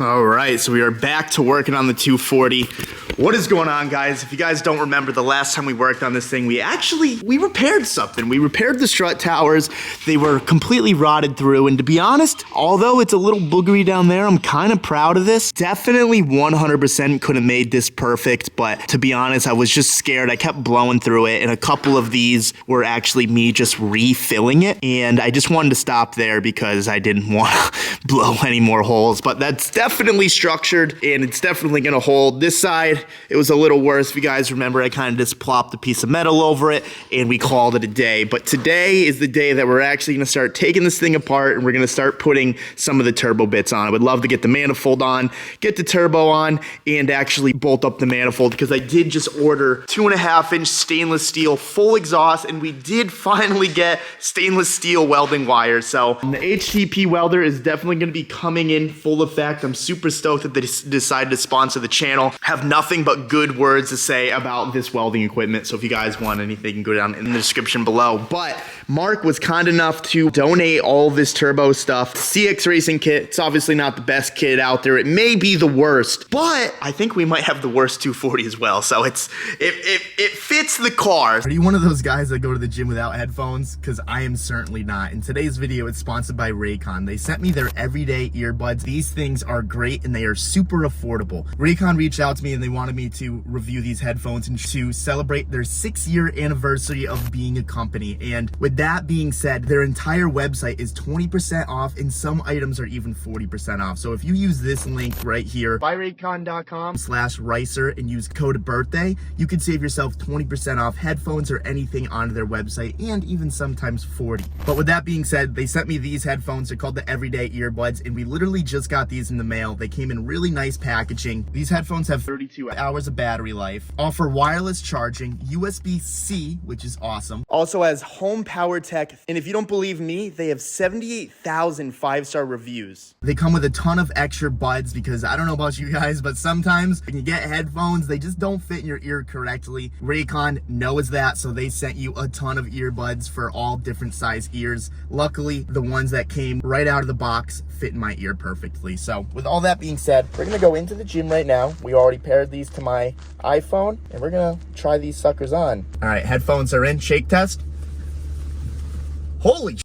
All right, so we are back to working on the 240. What is going on, guys? If you guys don't remember, the last time we worked on this thing, we repaired something. We repaired the strut towers. They were completely rotted through, and to be honest, although it's a little boogery down there, I'm kind of proud of this. Definitely 100% could have made this perfect, but to be honest, I was just scared. I kept blowing through it, and a couple of these were actually me just refilling it, and I just wanted to stop there because I didn't want to blow any more holes, but that's definitely structured, and it's definitely going to hold. This side, it was a little worse. If you guys remember, I kind of just plopped a piece of metal over it, and we called it a day. But today is the day that we're actually going to start taking this thing apart, and we're going to start putting some of the turbo bits on. I would love to get the manifold on, get the turbo on, and actually bolt up the manifold, because I did just order 2.5-inch stainless steel full exhaust, and we did finally get stainless steel welding wires. So the HTP welder is definitely going to be coming in full effect. I'm super stoked that they decided to sponsor the channel. Have nothing but good words to say about this welding equipment, so if you guys want anything, you can go down in the description below. But Mark was kind enough to donate all this turbo stuff. CX Racing kit, it's obviously not the best kit out there. It may be the worst, but I think we might have the worst 240 as well, so it fits the car. Are you one of those guys that go to the gym without headphones? Because I am certainly not. In today's video, it's sponsored by Raycon. They sent me their everyday earbuds. These things are great and they are super affordable. Raycon reached out to me and they wanted me to review these headphones and to celebrate their 6-year anniversary of being a company. And with that being said, their entire website is 20% off and some items are even 40% off. So if you use this link right here, buyraycon.com/ricer, and use code birthday, you can save yourself 20% off headphones or anything on their website, and even sometimes 40. But with that being said, they sent me these headphones. They're called the everyday earbuds, and we literally just got these in the mail. They came in really nice packaging. These headphones have 32 hours of battery life, offer wireless charging, USB-C, which is awesome. Also has home power tech, and if you don't believe me, they have 78,000 5-star reviews. They come with a ton of extra buds, because I don't know about you guys, but sometimes when you get headphones, they just don't fit in your ear correctly. Raycon knows that, so they sent you a ton of earbuds for all different size ears. Luckily, the ones that came right out of the box fit in my ear perfectly. So with all that being said, we're gonna go into the gym right now. We already paired these to my iPhone, and we're gonna try these suckers on. All right, headphones are in. Shake test. Holy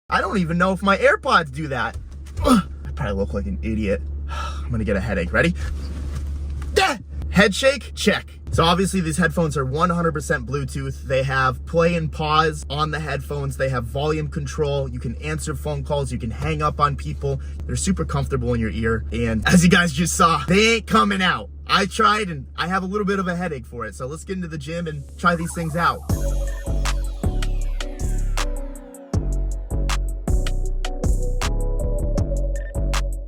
I don't even know if my AirPods do that. Ugh, I probably look like an idiot. I'm gonna get a headache. Ready? Head shake, check. So obviously these headphones are 100% Bluetooth. They have play and pause on the headphones. They have volume control. You can answer phone calls. You can hang up on people. They're super comfortable in your ear. And as you guys just saw, they ain't coming out. I tried and I have a little bit of a headache for it. So let's get into the gym and try these things out.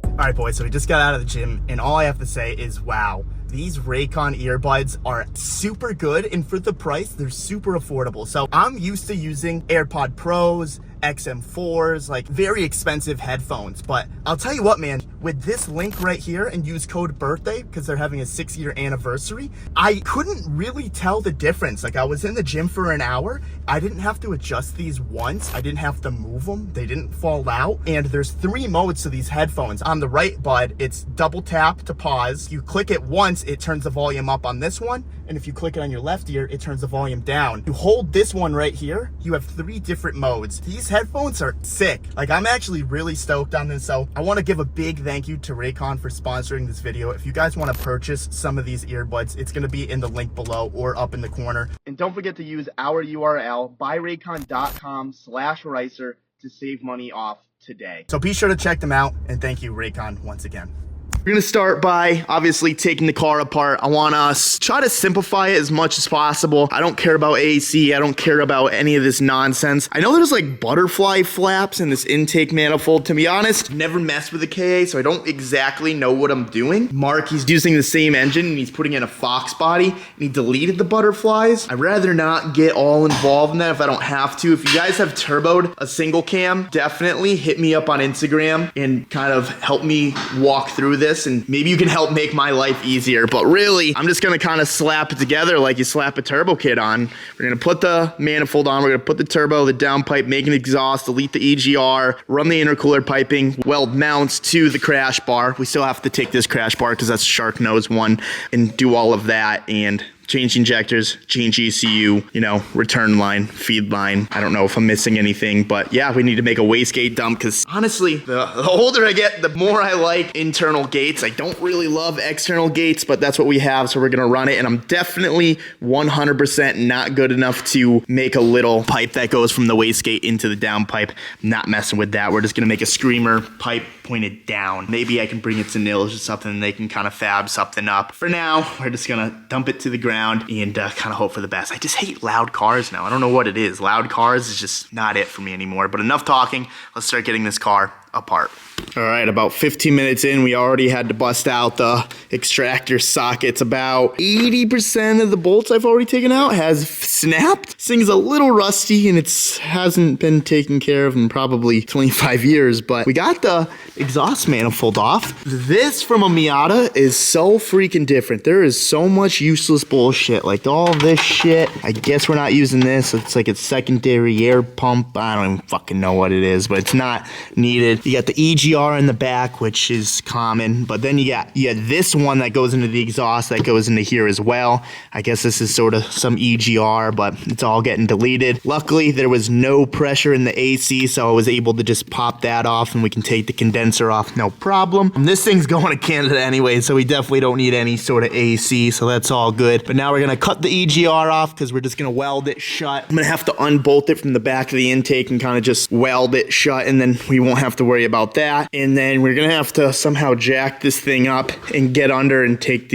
All right, boys, so we just got out of the gym, and all I have to say is, wow, these Raycon earbuds are super good, and for the price, they're super affordable. So I'm used to using AirPod Pros, XM4s, like very expensive headphones. But I'll tell you what, man, with this link right here and use code birthday, because they're having a 6-year anniversary, I couldn't really tell the difference. Like, I was in the gym for an hour. I didn't have to adjust these once. I didn't have to move them. They didn't fall out. And there's 3 modes to these headphones. On the right bud, it's double tap to pause. You click it once, it turns the volume up on this one. And if you click it on your left ear, it turns the volume down. You hold this one right here, you have 3 different modes. These headphones are sick. Like, I'm actually really stoked on this. So I want to give a big thank you to Raycon for sponsoring this video. If you guys want to purchase some of these earbuds, it's going to be in the link below or up in the corner. And don't forget to use our URL, buyraycon.com/ricer, to save money off today. So be sure to check them out, and thank you, Raycon, once again. We're gonna start by obviously taking the car apart. I want us try to simplify it as much as possible. I don't care about AC. I don't care about any of this nonsense. I know there's like butterfly flaps in this intake manifold. To be honest, never messed with a KA, so I don't exactly know what I'm doing. Mark, he's using the same engine and he's putting in a Fox body and he deleted the butterflies. I'd rather not get all involved in that if I don't have to. If you guys have turboed a single cam, definitely hit me up on Instagram and kind of help me walk through this. this and maybe you can help make my life easier. But really, I'm just gonna kind of slap it together like you slap a turbo kit on. We're gonna put the manifold on, we're gonna put the turbo, the downpipe, make an exhaust, delete the EGR, run the intercooler piping, weld mounts to the crash bar. We still have to take this crash bar because that's a shark nose one, and do all of that, and change injectors, change ECU, you know, return line, feed line. I don't know if I'm missing anything, but yeah, we need to make a wastegate dump because honestly, the older I get, the more I like internal gates. I don't really love external gates, but that's what we have, so we're gonna run it. And I'm definitely 100% not good enough to make a little pipe that goes from the wastegate into the downpipe. Not messing with that. We're just gonna make a screamer pipe pointed down. Maybe I can bring it to Nils or something and they can kind of fab something up. For now, we're just gonna dump it to the ground and kind of hope for the best. I just hate loud cars now. I don't know what it is. Loud cars is just not it for me anymore. But enough talking. Let's start getting this car apart. All right, about 15 minutes in, we already had to bust out the extractor sockets. About 80% of the bolts I've already taken out has snapped. This thing's a little rusty and it hasn't been taken care of in probably 25 years, but we got the exhaust manifold off. This from a Miata is so freaking different. There is so much useless bullshit, like all this shit. I guess we're not using this. It's like a secondary air pump. I don't even fucking know what it is, but it's not needed. You got the EGR in the back, which is common, but then you got this one that goes into the exhaust that goes into here as well. I guess this is sort of some EGR, but it's all getting deleted. Luckily, there was no pressure in the AC, so I was able to just pop that off and we can take the condenser off, no problem. This thing's going to Canada anyway, so we definitely don't need any sort of AC, so that's all good. But now we're gonna cut the EGR off because we're just gonna weld it shut. I'm gonna have to unbolt it from the back of the intake and kind of just weld it shut, and then we won't have to worry about that. And then we're gonna have to somehow jack this thing up and get under and take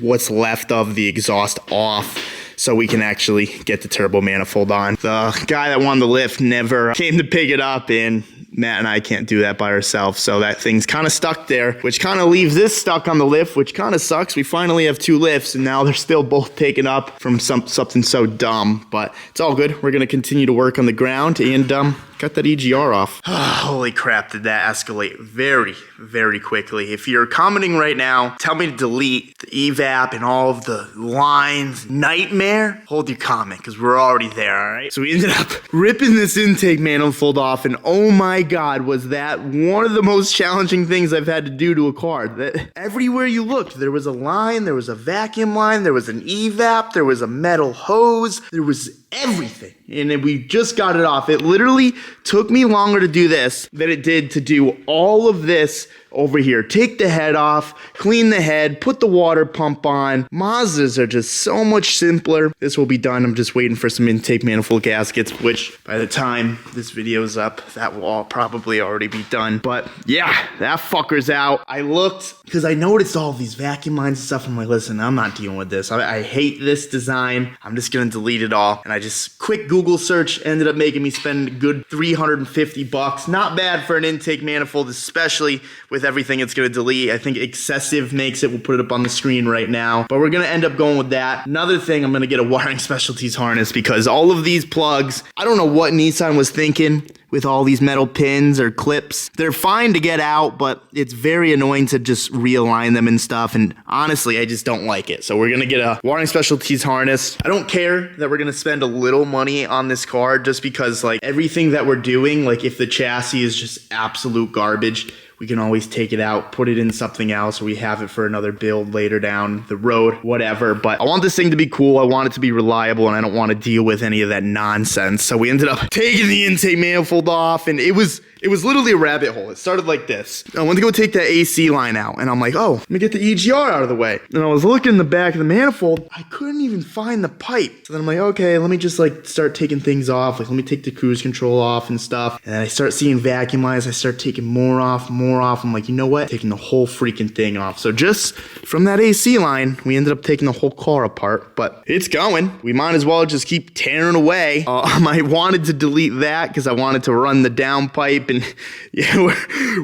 what's left of the exhaust off so we can actually get the turbo manifold on. The guy that won the lift never came to pick it up, and Matt and I can't do that by ourselves, so that thing's kind of stuck there, which kind of leaves this stuck on the lift, which kind of sucks. We finally have 2 lifts, and now they're still both taken up from something so dumb, but it's all good. We're going to continue to work on the ground and cut that EGR off. Holy crap, did that escalate very, very quickly. If you're commenting right now, tell me to delete the evap and all of the lines. Nightmare? Hold your comment, because we're already there, all right? So we ended up ripping this intake manifold off, and oh my God, was that one of the most challenging things I've had to do to a car. That everywhere you looked, there was a line, there was a vacuum line, there was an evap, there was a metal hose, there was everything. And then we just got it off. It literally took me longer to do this than it did to do all of this over here. Take the head off, clean the head, put the water pump on. Mazdas are just so much simpler. This will be done. I'm just waiting for some intake manifold gaskets, which by the time this video's up, that will all probably already be done. But yeah, that fucker's out. I looked because I noticed all these vacuum lines and stuff. I'm like, listen, I'm not dealing with this. I hate this design. I'm just gonna delete it all. And I just quick Google search ended up making me spend a good $350. Not bad for an intake manifold, especially with everything it's going to delete. I think excessive makes it. We'll put it up on the screen right now, but we're going to end up going with that. Another thing, I'm going to get a wiring specialties harness because all of these plugs, I don't know what Nissan was thinking with all these metal pins or clips. They're fine to get out, but it's very annoying to just realign them and stuff, and honestly, I just don't like it. So we're gonna get a wiring specialties harness. I don't care that we're gonna spend a little money on this car just because like everything that we're doing, like if the chassis is just absolute garbage, we can always take it out, put it in something else, or we have it for another build later down the road, whatever. But I want this thing to be cool. I want it to be reliable, and I don't want to deal with any of that nonsense. So we ended up taking the intake manifold off, and it was literally a rabbit hole. It started like this. I went to go take that AC line out, and I'm like, oh, let me get the EGR out of the way. And I was looking in the back of the manifold. I couldn't even find the pipe. So then I'm like, okay, let me just like start taking things off. Like, let me take the cruise control off and stuff. And then I start seeing vacuum lines. I start taking more off. I'm like, you know what? Taking the whole freaking thing off. So just from that AC line, we ended up taking the whole car apart, but it's going. We might as well just keep tearing away. I wanted to delete that because I wanted to run the downpipe, and yeah,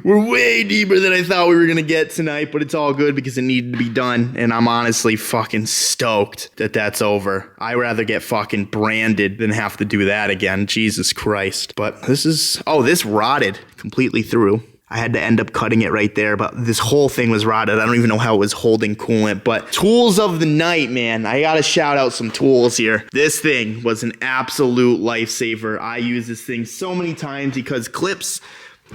we're way deeper than I thought we were gonna get tonight, but it's all good because it needed to be done, and I'm honestly fucking stoked that that's over. I'd rather get fucking branded than have to do that again. Jesus Christ. But this rotted completely through. I had to end up cutting it right there, but this whole thing was rotted. I don't even know how it was holding coolant, but tools of the night, man. I gotta shout out some tools here. This thing was an absolute lifesaver. I use this thing so many times because clips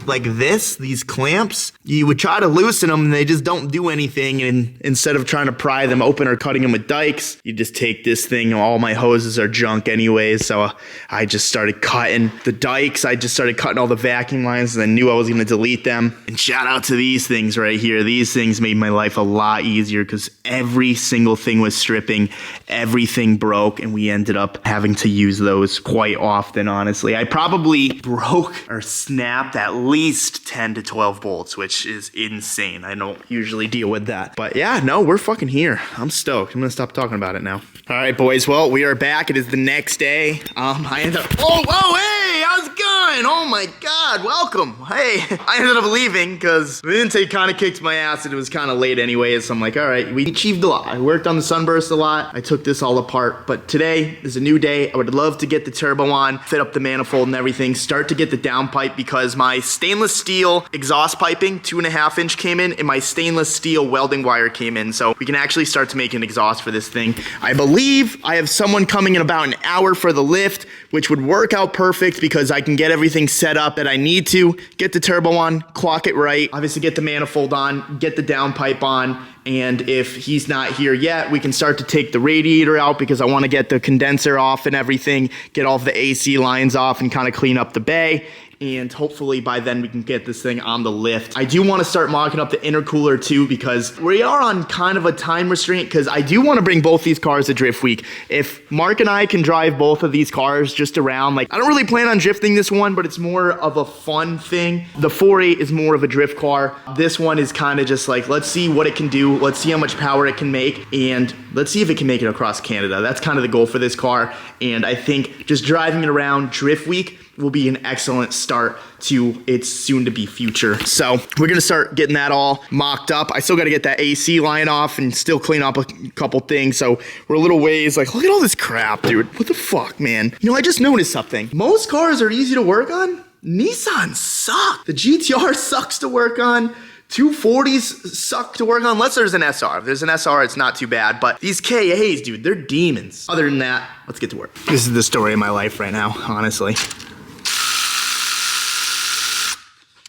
like this, these clamps, you would try to loosen them and they just don't do anything. And instead of trying to pry them open or cutting them with dikes, you just take this thing. All my hoses are junk anyways. So I just started cutting the dikes. I just started cutting all the vacuum lines and I knew I was going to delete them. And shout out to these things right here. These things made my life a lot easier because every single thing was stripping. Everything broke and we ended up having to use those quite often, honestly. I probably broke or snapped at least 10 to 12 bolts, which is insane. I don't usually deal with that. But yeah, no, we're fucking here. I'm stoked. I'm gonna stop talking about it now. All right, boys. Well, we are back. It is the next day. I ended up, hey, how's it going? Oh my God, welcome. Hey, I ended up leaving because the intake kind of kicked my ass and it was kind of late anyways. So I'm like, all right, we achieved a lot. I worked on the sunburst a lot. I took this all apart, but today is a new day. I would love to get the turbo on, fit up the manifold and everything, start to get the downpipe because my stainless steel exhaust piping, 2.5 inch came in, and my stainless steel welding wire came in. So we can actually start to make an exhaust for this thing. I believe I have someone coming in about an hour for the lift, which would work out perfect because I can get everything set up that I need to, get the turbo on, clock it right, obviously get the manifold on, get the downpipe on, and if he's not here yet, we can start to take the radiator out because I want to get the condenser off and everything, get all of the AC lines off and kind of clean up the bay. And hopefully by then we can get this thing on the lift. I do want to start mocking up the intercooler too because we are on kind of a time restraint because I do want to bring both these cars to Drift Week. If Mark and I can drive both of these cars just around, like I don't really plan on drifting this one, but it's more of a fun thing. The 4.8 is more of a drift car. This one is kind of just like, let's see what it can do. Let's see how much power it can make and let's see if it can make it across Canada. That's kind of the goal for this car. And I think just driving it around Drift Week will be an excellent start to its soon-to-be future. So we're gonna start getting that all mocked up. I still gotta get that AC line off and still clean up a couple things. So we're a little ways, like, look at all this crap, dude. What the fuck, man? You know, I just noticed something. Most cars are easy to work on. Nissan suck. The GTR sucks to work on. 240s suck to work on, unless there's an SR. If there's an SR, it's not too bad, but these KAs, dude, they're demons. Other than that, let's get to work. This is the story of my life right now, honestly.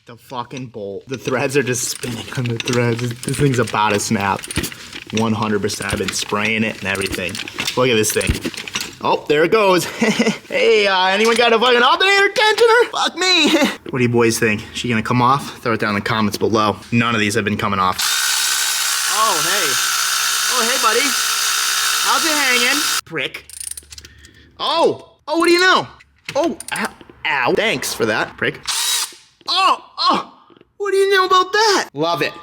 The fucking bolt. The threads are just spinning on the threads. This thing's about to snap. 100%. I've been spraying it and everything. Look at this thing. Oh, there it goes. Hey, anyone got a fucking alternator tensioner? Fuck me. What do you boys think? Is she gonna come off? Throw it down in the comments below. None of these have been coming off. Oh, hey. Oh, hey, buddy. How's it hanging? Prick. Oh, what do you know? Oh, ow. Thanks for that, prick. Oh, what do you know about that? Love it.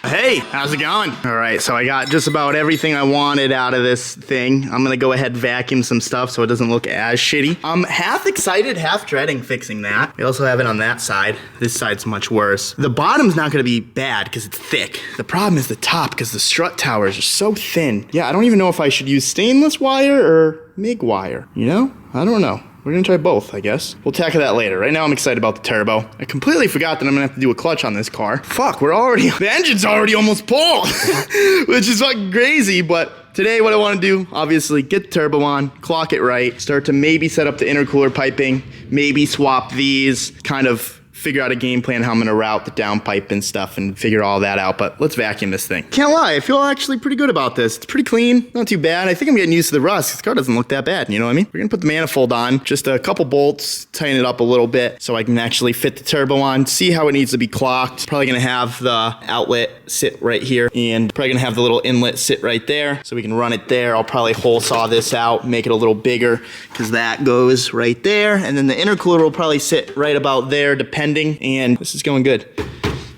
Hey, how's it going? All right, so I got just about everything I wanted out of this thing. I'm gonna go ahead and vacuum some stuff so it doesn't look as shitty. I'm half excited, half dreading fixing that. We also have it on that side. This side's much worse. The bottom's not gonna be bad because it's thick. The problem is the top because the strut towers are so thin. Yeah, I don't even know if I should use stainless wire or MIG wire, you know? I don't know. We're gonna try both, I guess. We'll tackle that later. Right now, I'm excited about the turbo. I completely forgot that I'm gonna have to do a clutch on this car. Fuck, the engine's already almost pulled, which is fucking crazy, but today what I wanna do, obviously, get the turbo on, clock it right, start to maybe set up the intercooler piping, maybe swap these, kind of figure out a game plan how I'm gonna route the downpipe and stuff and figure all that out, but let's vacuum this thing. Can't lie, I feel actually pretty good about this. It's pretty clean, not too bad. I think I'm getting used to the rust. This car doesn't look that bad, you know what I mean? We're gonna put the manifold on, just a couple bolts, tighten it up a little bit so I can actually fit the turbo on, see how it needs to be clocked. Probably gonna have the outlet sit right here and probably gonna have the little inlet sit right there so we can run it there. I'll probably hole saw this out, make it a little bigger because that goes right there, and then the intercooler will probably sit right about there depending, and this is going good.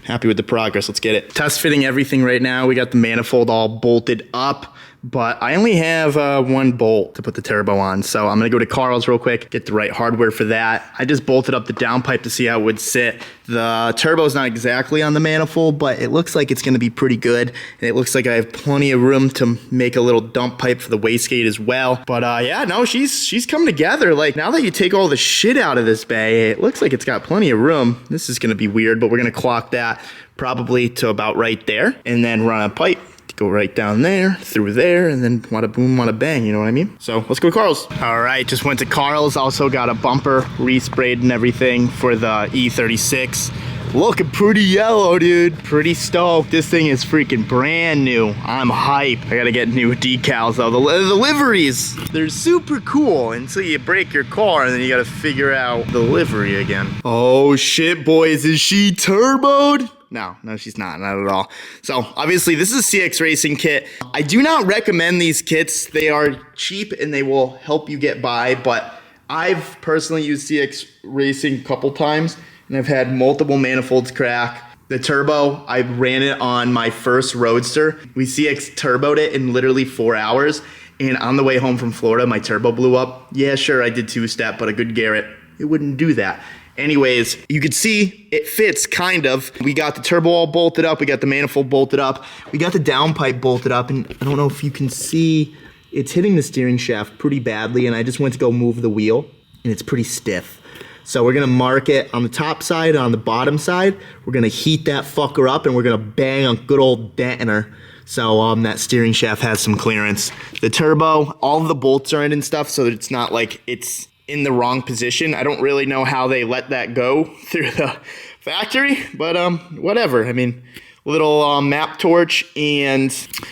Happy with the progress, let's get it. Test fitting everything right now. We got the manifold all bolted up. but I only have one bolt to put the turbo on. So I'm gonna go to Carl's real quick, get the right hardware for that. I just bolted up the downpipe to see how it would sit. The turbo's not exactly on the manifold, but it looks like it's gonna be pretty good. And it looks like I have plenty of room to make a little dump pipe for the wastegate as well. But yeah, no, she's coming together. Like, now that you take all the shit out of this bay, it looks like it's got plenty of room. This is gonna be weird, but we're gonna clock that probably to about right there, and then run a pipe to go right down there, through there, and then wada boom, wada bang, you know what I mean? So let's go to Carl's. All right, just went to Carl's, also got a bumper resprayed and everything for the E36. Looking pretty yellow, dude. Pretty stoked. This thing is freaking brand new. I'm hype. I gotta get new decals though. The liveries, they're super cool until you break your car and then you gotta figure out the livery again. Oh shit, boys, is she turboed? No, she's not at all. So obviously this is a CX Racing kit. I do not recommend these kits. They are cheap and they will help you get by, but I've personally used CX Racing a couple times and I've had multiple manifolds crack. The turbo, I ran it on my first Roadster. We CX turboed it in literally 4 hours, and on the way home from Florida, my turbo blew up. Yeah, sure, I did two-step, but a good Garrett, it wouldn't do that. Anyways, you could see it fits, kind of. We got the turbo all bolted up. We got the manifold bolted up. We got the downpipe bolted up. And I don't know if you can see, it's hitting the steering shaft pretty badly. And I just went to go move the wheel, and it's pretty stiff. So we're gonna mark it on the top side and on the bottom side. We're gonna heat that fucker up, and we're gonna bang on good old detonator. So that steering shaft has some clearance. The turbo, all of the bolts are in and stuff, so that it's not like it's in the wrong position. I don't really know how they let that go through the factory, but whatever. I mean, little map torch and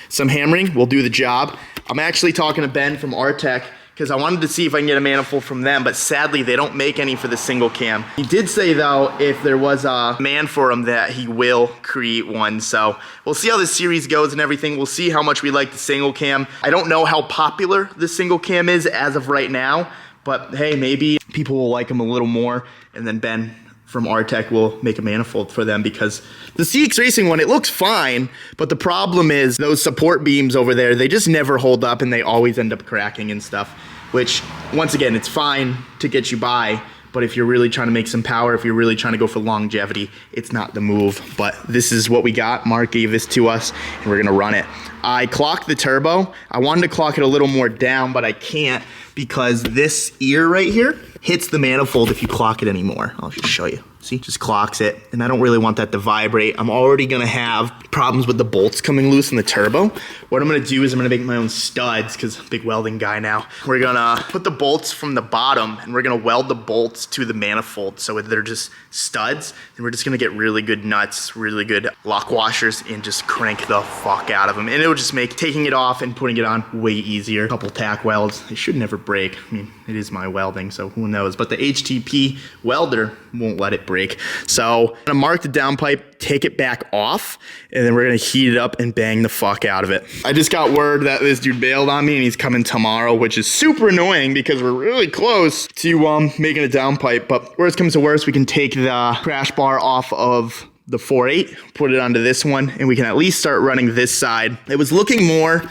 some hammering will do the job. I'm actually talking to Ben from Artec because I wanted to see if I can get a manifold from them, but sadly they don't make any for the single cam. He did say though, if there was a man for him, that he will create one. So we'll see how this series goes and everything. We'll see how much we like the single cam. I don't know how popular the single cam is as of right now, but hey, maybe people will like them a little more, and then Ben from Artec will make a manifold for them, because the CX Racing one, it looks fine, but the problem is those support beams over there, they just never hold up and they always end up cracking and stuff, which, once again, it's fine to get you by, but if you're really trying to make some power, if you're really trying to go for longevity, it's not the move. But this is what we got. Mark gave this to us, and we're gonna run it. I clocked the turbo. I wanted to clock it a little more down, but I can't, because this ear right here hits the manifold if you clock it anymore. I'll just show you. See, just clocks it, and I don't really want that to vibrate. I'm already gonna have problems with the bolts coming loose in the turbo. What I'm gonna do is I'm gonna make my own studs, because I'm a big welding guy now. We're gonna put the bolts from the bottom, and we're gonna weld the bolts to the manifold so they're just studs, and we're just gonna get really good nuts, really good lock washers, and just crank the fuck out of them. And it'll just make taking it off and putting it on way easier. A couple tack welds, they should never break. I mean, it is my welding, so who knows? But the HTP welder won't let it break. So I'm gonna mark the downpipe, take it back off, and then we're gonna heat it up and bang the fuck out of it. I just got word that this dude bailed on me and he's coming tomorrow, which is super annoying because we're really close to making a downpipe. But worst comes to worst, we can take the crash bar off of the 4.8, put it onto this one, and we can at least start running this side. It was looking more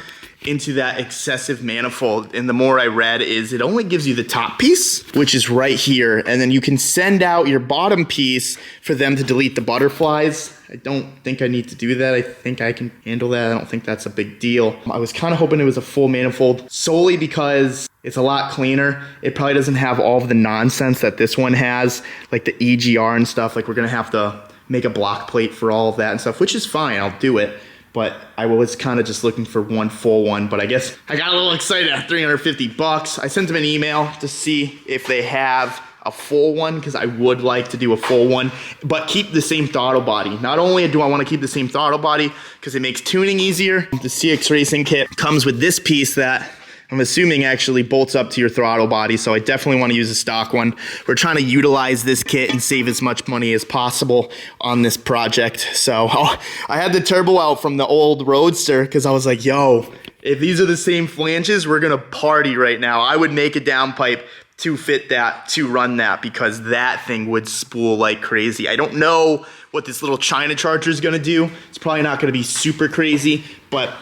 into that excessive manifold, and the more I read is it only gives you the top piece, which is right here, and then you can send out your bottom piece for them to delete the butterflies. I don't think I need to do that. I think I can handle that. I don't think that's a big deal. I was kind of hoping it was a full manifold, solely because it's a lot cleaner. It probably doesn't have all of the nonsense that this one has, like the EGR and stuff. Like, we're gonna have to make a block plate for all of that and stuff, which is fine, I'll do it. But I was kind of just looking for one full one, but I guess I got a little excited at 350 bucks. I sent them an email to see if they have a full one, because I would like to do a full one, but keep the same throttle body. Not only do I want to keep the same throttle body, because it makes tuning easier, the CX Racing kit comes with this piece that I'm assuming actually bolts up to your throttle body, so I definitely want to use a stock one. We're trying to utilize this kit and save as much money as possible on this project. So I had the turbo out from the old Roadster because I was like, yo, if these are the same flanges, we're gonna party right now. I would make a downpipe to fit that, to run that, because that thing would spool like crazy. I don't know what this little China charger is gonna do. It's probably not gonna be super crazy, but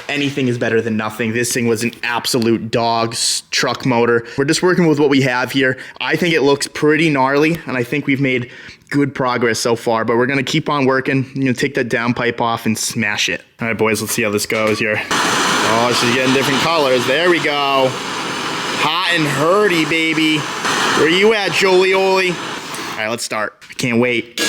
anything is better than nothing. This thing was an absolute dog's truck motor. We're just working with what we have here. I think it looks pretty gnarly, and I think we've made good progress so far, but we're gonna keep on working. You know, take that downpipe off and smash it. All right, boys, let's see how this goes here. Oh, she's getting different colors. There we go. Hot and hurdy, baby. Where you at, Jolioli? All right, let's start. I can't wait.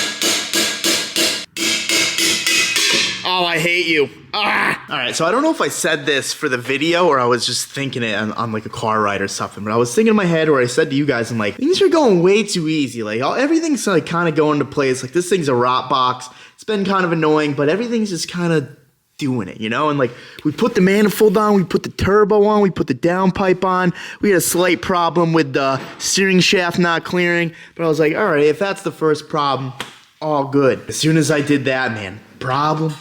Oh, I hate you. Ah! All right, so I don't know if I said this for the video or I was just thinking it on like a car ride or something, but I was thinking in my head where I said to you guys, I'm like, things are going way too easy. Like, everything's like kind of going to place. Like, this thing's a rot box. It's been kind of annoying, but everything's just kind of doing it, you know? And like, we put the manifold on, we put the turbo on, we put the downpipe on. We had a slight problem with the steering shaft not clearing, but I was like, all right, if that's the first problem, all good. As soon as I did that, man, problem.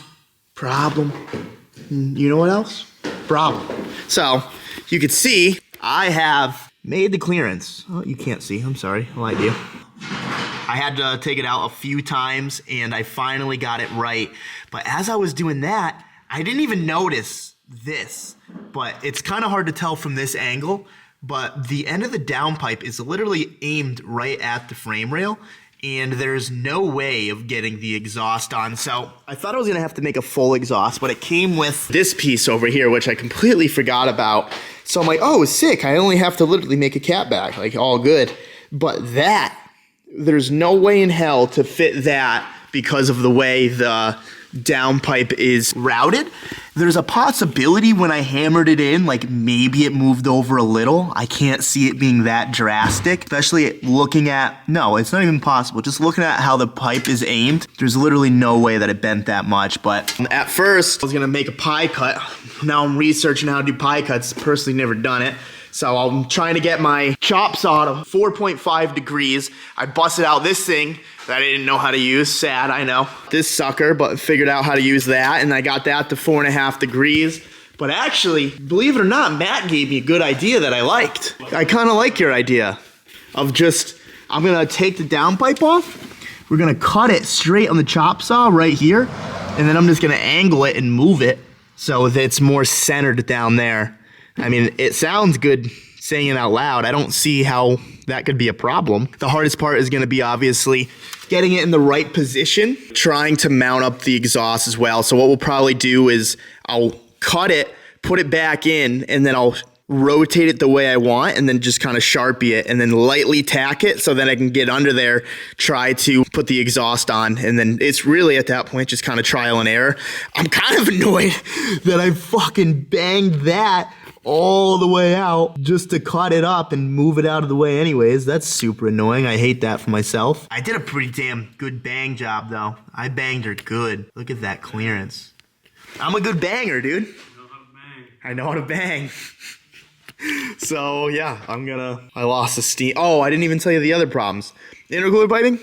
You know what else? Problem. So, you can see, I have made the clearance. Oh, you can't see, I'm sorry, I lied to you. I had to take it out a few times, and I finally got it right. But as I was doing that, I didn't even notice this. But it's kind of hard to tell from this angle, but the end of the downpipe is literally aimed right at the frame rail, and there's no way of getting the exhaust on. So I thought I was gonna have to make a full exhaust, but it came with this piece over here, which I completely forgot about. So I'm like, oh, sick, I only have to literally make a catback, like all good. But that, there's no way in hell to fit that because of the way the downpipe is routed. There's a possibility when I hammered it in, like maybe it moved over a little. I can't see it being that drastic, especially looking at, no, it's not even possible. Just looking at how the pipe is aimed, there's literally no way that it bent that much. But at first, I was gonna make a pie cut. Now I'm researching how to do pie cuts. Personally, never done it. So I'm trying to get my chop saw to 4.5 degrees. I busted out this thing that I didn't know how to use. Sad, I know. This sucker, but figured out how to use that, and I got that to 4.5 degrees. But actually, believe it or not, Matt gave me a good idea that I liked. I kind of like your idea of just, I'm gonna take the downpipe off, we're gonna cut it straight on the chop saw right here, and then I'm just gonna angle it and move it so that it's more centered down there. I mean, it sounds good saying it out loud. I don't see how that could be a problem. The hardest part is gonna be obviously getting it in the right position, trying to mount up the exhaust as well. So what we'll probably do is I'll cut it, put it back in, and then I'll rotate it the way I want, and then just kind of Sharpie it, and then lightly tack it so that I can get under there, try to put the exhaust on, and then it's really at that point just kind of trial and error. I'm kind of annoyed that I fucking banged that all the way out just to cut it up and move it out of the way anyways. That's super annoying. I hate that for myself. I did a pretty damn good bang job though. I banged her good. Look at that clearance. I'm a good banger, dude. I know how to bang. So yeah, I lost the steam. Oh, I didn't even tell you the other problems. Intercooler piping?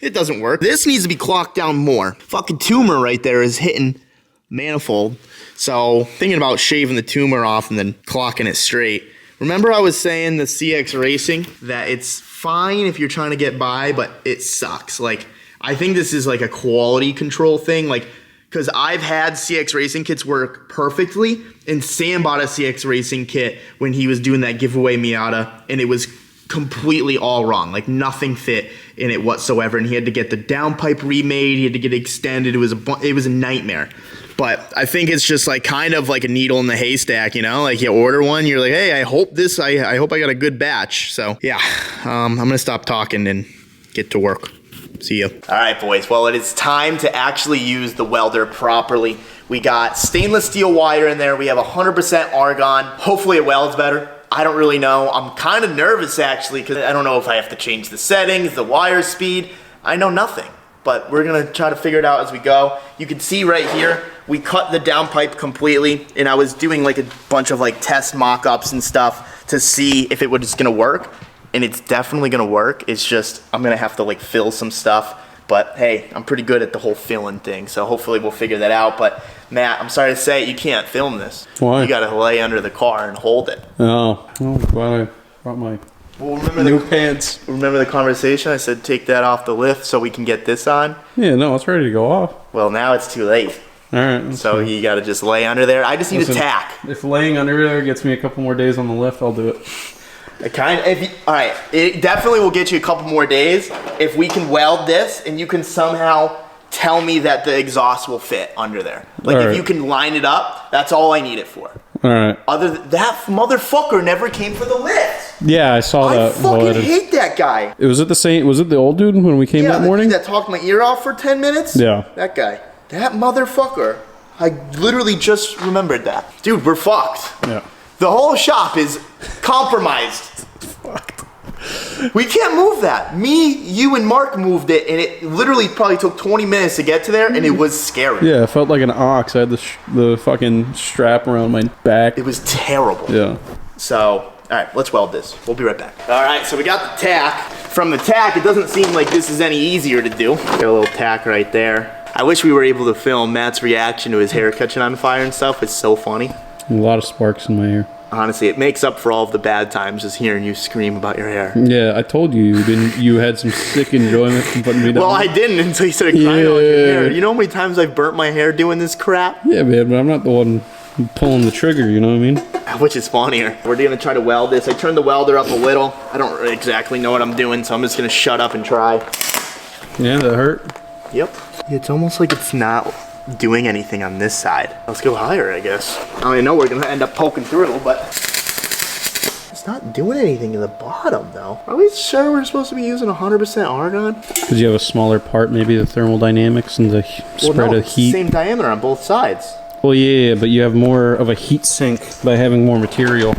It doesn't work. This needs to be clocked down more. Fucking tumor right there is hitting manifold. So thinking about shaving the tumor off and then clocking it straight. Remember I was saying the CX Racing, that it's fine if you're trying to get by, but it sucks. Like, I think this is like a quality control thing. Like, because I've had CX Racing kits work perfectly, and Sam bought a CX Racing kit when he was doing that giveaway Miata, and it was completely all wrong. Like, nothing fit in it whatsoever, and he had to get the downpipe remade, he had to get it extended. It was a nightmare. But I think it's just like kind of like a needle in the haystack, you know? Like, you order one, you're like, hey, I hope I got a good batch. So yeah, I'm gonna stop talking and get to work. See you. All right, boys. Well, it is time to actually use the welder properly. We got stainless steel wire in there. We have 100% argon. Hopefully it welds better. I don't really know. I'm kind of nervous actually because I don't know if I have to change the settings, the wire speed. I know nothing, but we're gonna try to figure it out as we go. You can see right here, we cut the downpipe completely, and I was doing like a bunch of like test mock-ups and stuff to see if it was just gonna work. And it's definitely gonna work. It's just, I'm gonna have to like fill some stuff. But hey, I'm pretty good at the whole filling thing, so hopefully we'll figure that out. But Matt, I'm sorry to say, you can't film this. Why? You gotta lay under the car and hold it. Oh, glad I brought my new pants. Remember the conversation? I said take that off the lift so we can get this on? Yeah, no, it's ready to go off. Well, now it's too late. All right. So you got to just lay under there. I just need a tack. If laying under there gets me a couple more days on the lift, I'll do it. All right, it definitely will get you a couple more days if we can weld this and you can somehow tell me that the exhaust will fit under there. Like if you can line it up, that's all I need it for. All right. Other than that motherfucker never came for the lift. Yeah, I saw that. I fucking hate that guy. Was it the same? Was it the old dude when we came that morning? That talked my ear off for 10 minutes? Yeah. That guy. That motherfucker. I literally just remembered that. Dude, we're fucked. Yeah. The whole shop is compromised. Fucked. We can't move that. Me, you, and Mark moved it, and it literally probably took 20 minutes to get to there, and it was scary. Yeah, it felt like an ox. I had the fucking strap around my back. It was terrible. Yeah. So, all right, let's weld this. We'll be right back. All right, so we got the tack. From the tack, it doesn't seem like this is any easier to do. Got a little tack right there. I wish we were able to film Matt's reaction to his hair catching on fire and stuff. It's so funny. A lot of sparks in my hair. Honestly, it makes up for all of the bad times just hearing you scream about your hair. Yeah, I told you you had some sick enjoyment from putting me down. Well, I didn't until you started crying about your hair. You know how many times I've burnt my hair doing this crap? Yeah, man, but I'm not the one pulling the trigger, you know what I mean? Which is funnier. We're gonna try to weld this. I turned the welder up a little. I don't exactly know what I'm doing, so I'm just gonna shut up and try. Yeah, that hurt? Yep. It's almost like it's not doing anything on this side. Let's go higher, I guess. I mean, I know we're gonna end up poking through, but it's not doing anything in the bottom, though. Are we sure we're supposed to be using 100% argon? Because you have a smaller part, maybe the thermodynamics and the spread of heat. Same diameter on both sides. Well, yeah, but you have more of a heat sink by having more material.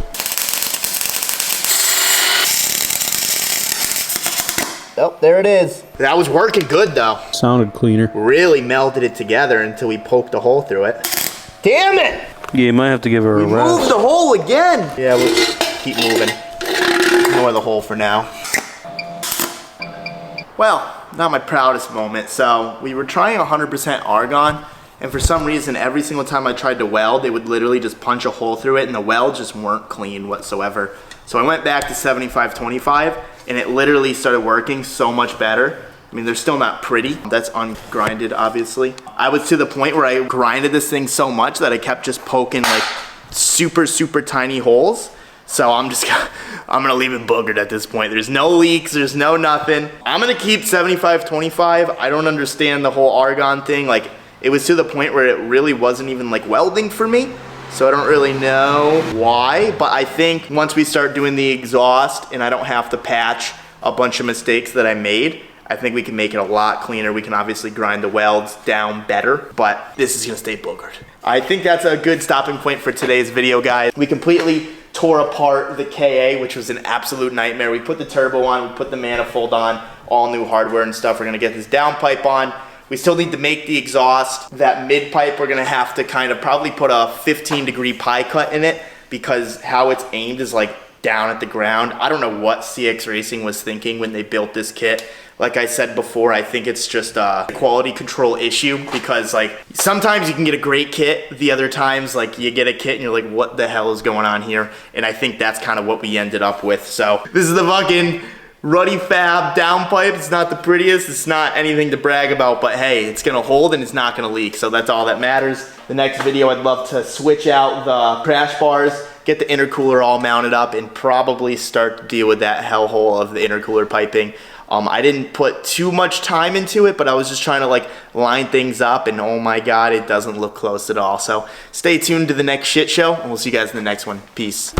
Oh, there it is. That was working good, though. Sounded cleaner. Really melded it together until we poked a hole through it. Damn it! Yeah, you might have to give her a rest. Move the hole again! Yeah, we'll keep moving. Ignore the hole for now. Well, not my proudest moment. So, we were trying 100% argon, and for some reason, every single time I tried to weld, they would literally just punch a hole through it, and the welds just weren't clean whatsoever. So I went back to 75-25, and it literally started working so much better. I mean, they're still not pretty. That's ungrinded, obviously. I was to the point where I grinded this thing so much that I kept just poking like super, super tiny holes. So I'm gonna leave it boogered at this point. There's no leaks, there's no nothing. I'm gonna keep 75-25. I don't understand the whole argon thing. Like, it was to the point where it really wasn't even like welding for me. So I don't really know why, but I think once we start doing the exhaust and I don't have to patch a bunch of mistakes that I made, I think we can make it a lot cleaner. We can obviously grind the welds down better, but this is gonna stay boogered. I think that's a good stopping point for today's video, guys. We completely tore apart the KA, which was an absolute nightmare. We put the turbo on, we put the manifold on, all new hardware and stuff. We're gonna get this downpipe on. We still need to make the exhaust. That mid pipe, we're gonna have to kind of probably put a 15-degree pie cut in it because how it's aimed is like down at the ground. I don't know what CX Racing was thinking when they built this kit. Like I said before, I think it's just a quality control issue because like sometimes you can get a great kit, the other times like you get a kit and you're like, what the hell is going on here? And I think that's kind of what we ended up with. So this is the fucking Ruddy Fab downpipe. It's not the prettiest, it's not anything to brag about, but hey, it's gonna hold and it's not gonna leak, so that's all that matters. The next video, I'd love to switch out the crash bars, get the intercooler all mounted up, and probably start to deal with that hellhole of the intercooler piping. I didn't put too much time into it, but I was just trying to like line things up, and oh my god, it doesn't look close at all. So stay tuned to the next shit show, and we'll see you guys in the next one. Peace.